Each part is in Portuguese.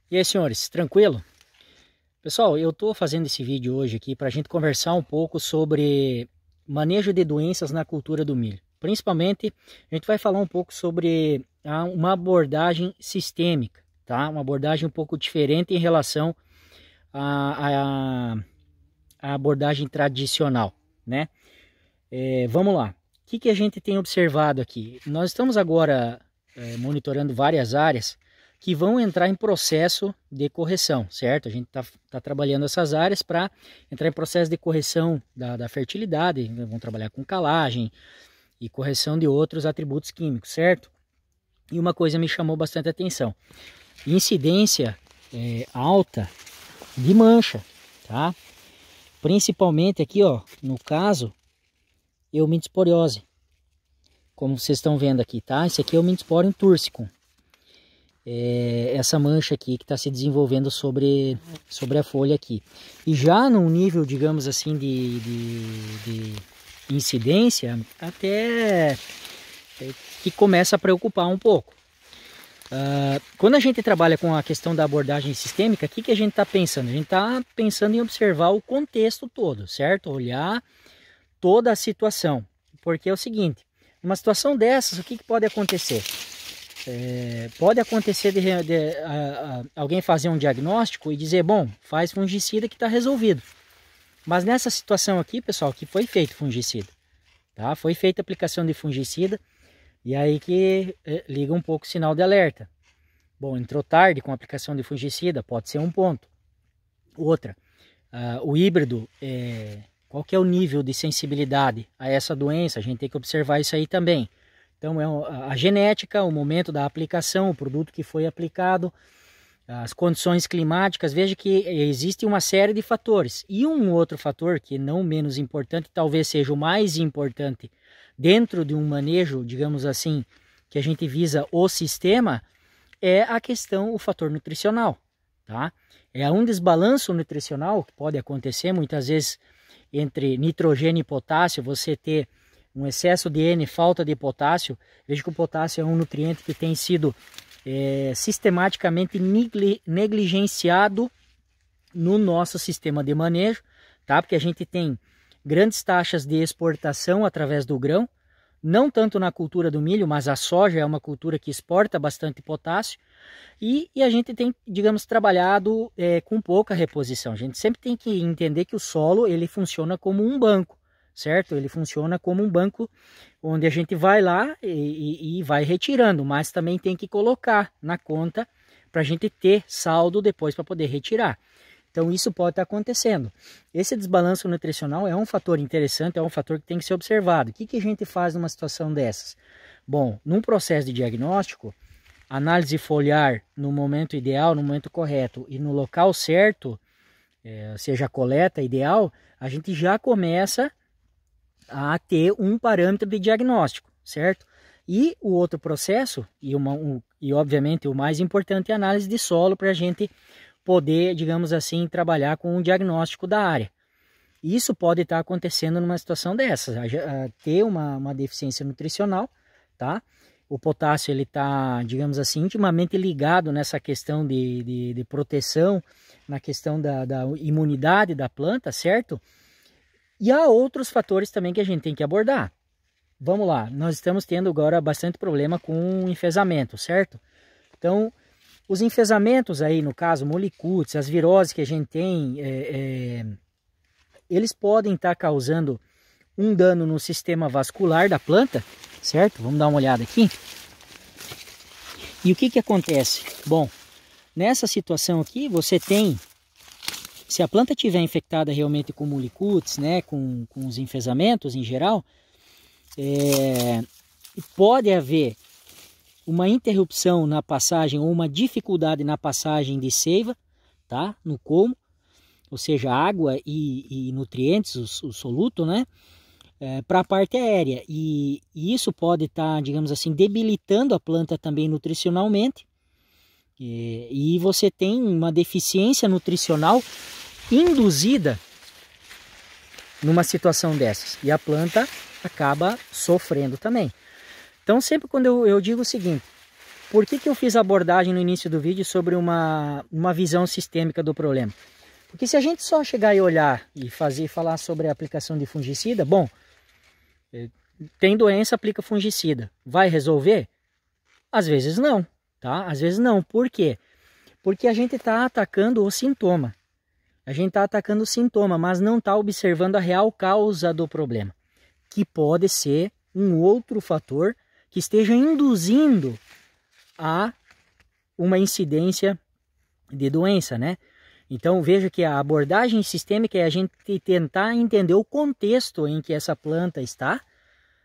E aí, senhores, tranquilo? Pessoal, eu estou fazendo esse vídeo hoje aqui para a gente conversar um pouco sobre manejo de doenças na cultura do milho. Principalmente, a gente vai falar um pouco sobre uma abordagem sistêmica, tá? Uma abordagem um pouco diferente em relação à abordagem tradicional, né? Vamos lá. O que a gente tem observado aqui? Nós estamos agora monitorando várias áreas que vão entrar em processo de correção, certo? A gente está trabalhando essas áreas para entrar em processo de correção da fertilidade, vão trabalhar com calagem e correção de outros atributos químicos, certo? E uma coisa me chamou bastante atenção: incidência alta de mancha, tá? Principalmente aqui, ó, no caso, Euminthisporiose, como vocês estão vendo aqui, tá? Esse aqui é o Euminthisporium tursicum. Essa mancha aqui que está se desenvolvendo sobre a folha aqui. E já num nível, digamos assim, de incidência, até que começa a preocupar um pouco. Quando a gente trabalha com a questão da abordagem sistêmica, o que a gente está pensando? A gente está pensando em observar o contexto todo, certo? Olhar toda a situação. Porque é o seguinte, numa situação dessas, o que pode acontecer? Pode acontecer de alguém fazer um diagnóstico e dizer, bom, faz fungicida que está resolvido. Mas nessa situação aqui, pessoal, que foi feito fungicida, tá? Foi feita a aplicação de fungicida e aí que liga um pouco o sinal de alerta. Bom, entrou tarde com a aplicação de fungicida, pode ser um ponto. Outra, o híbrido, qual que é o nível de sensibilidade a essa doença? A gente tem que observar isso aí também. Então, a genética, o momento da aplicação, o produto que foi aplicado, as condições climáticas. Veja que existe uma série de fatores. E um outro fator, que não menos importante, talvez seja o mais importante dentro de um manejo, digamos assim, que a gente visa o sistema, é a questão, o fator nutricional, tá? É um desbalanço nutricional que pode acontecer muitas vezes entre nitrogênio e potássio, você ter um excesso de N, falta de potássio. Veja que o potássio é um nutriente que tem sido sistematicamente negligenciado no nosso sistema de manejo, tá? Porque a gente tem grandes taxas de exportação através do grão, não tanto na cultura do milho, mas a soja é uma cultura que exporta bastante potássio, e a gente tem, digamos, trabalhado com pouca reposição. A gente sempre tem que entender que o solo ele funciona como um banco, certo? Ele funciona como um banco onde a gente vai lá e vai retirando, mas também tem que colocar na conta para a gente ter saldo depois para poder retirar. Então isso pode estar acontecendo. Esse desbalanço nutricional é um fator interessante, é um fator que tem que ser observado. O que a gente faz numa situação dessas? Bom, num processo de diagnóstico, análise foliar no momento ideal, no momento correto e no local certo, seja a coleta ideal, a gente já começa a ter um parâmetro de diagnóstico, certo? E o outro processo, e obviamente o mais importante, é a análise de solo para a gente poder, digamos assim, trabalhar com um diagnóstico da área. Isso pode estar acontecendo numa situação dessas, ter uma deficiência nutricional, tá? O potássio ele está, digamos assim, intimamente ligado nessa questão de proteção, na questão da imunidade da planta, certo? E há outros fatores também que a gente tem que abordar. Vamos lá, nós estamos tendo agora bastante problema com enfesamento, certo? Então, os enfesamentos aí, no caso, molicutes, as viroses que a gente tem, eles podem estar causando um dano no sistema vascular da planta, certo? Vamos dar uma olhada aqui. E o que acontece? Bom, nessa situação aqui, você tem... Se a planta estiver infectada realmente com molicutes, né, com os enfesamentos em geral, pode haver uma interrupção na passagem ou uma dificuldade na passagem de seiva, tá, no colmo, ou seja, água e nutrientes, o soluto, né, para a parte aérea. E isso pode estar, digamos assim, debilitando a planta também nutricionalmente. E você tem uma deficiência nutricional induzida numa situação dessas. E a planta acaba sofrendo também. Então sempre quando eu digo o seguinte, Por que eu fiz a abordagem no início do vídeo sobre uma visão sistêmica do problema? Porque se a gente só chegar e olhar e falar sobre a aplicação de fungicida, bom, tem doença, aplica fungicida. Vai resolver? Às vezes não, tá? Às vezes não. Por quê? Porque a gente está atacando o sintoma. A gente está atacando o sintoma, mas não está observando a real causa do problema, que pode ser um outro fator que esteja induzindo a uma incidência de doença, né? Então veja que a abordagem sistêmica é a gente tentar entender o contexto em que essa planta está,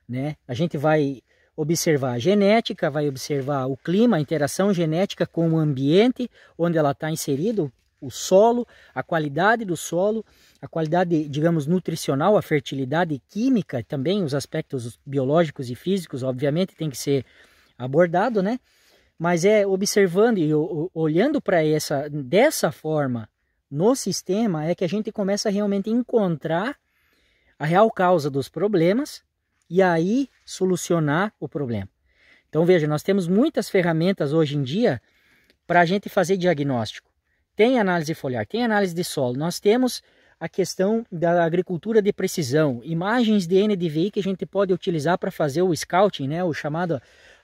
né? A gente vai observar a genética, vai observar o clima, a interação genética com o ambiente onde ela está inserido, o solo, a qualidade do solo, a qualidade, digamos, nutricional, a fertilidade química, também os aspectos biológicos e físicos, obviamente, tem que ser abordado, né? Mas é observando e olhando para dessa forma no sistema é que a gente começa a realmente encontrar a real causa dos problemas e aí solucionar o problema. Então veja, nós temos muitas ferramentas hoje em dia para a gente fazer diagnóstico. Tem análise foliar, tem análise de solo, nós temos a questão da agricultura de precisão, imagens de NDVI que a gente pode utilizar para fazer o scouting, né?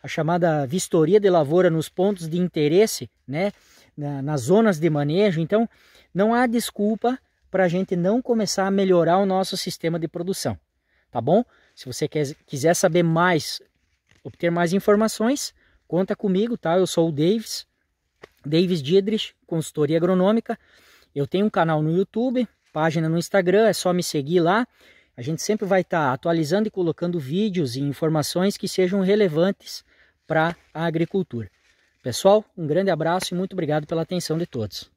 A chamada vistoria de lavoura nos pontos de interesse, né? Nas zonas de manejo. Então, não há desculpa para a gente não começar a melhorar o nosso sistema de produção, tá bom? Se você quiser saber mais, obter mais informações, conta comigo, tá? Eu sou o Davis Diedrich, consultoria agronômica. Eu tenho um canal no YouTube, página no Instagram, é só me seguir lá. A gente sempre vai estar atualizando e colocando vídeos e informações que sejam relevantes para a agricultura. Pessoal, um grande abraço e muito obrigado pela atenção de todos.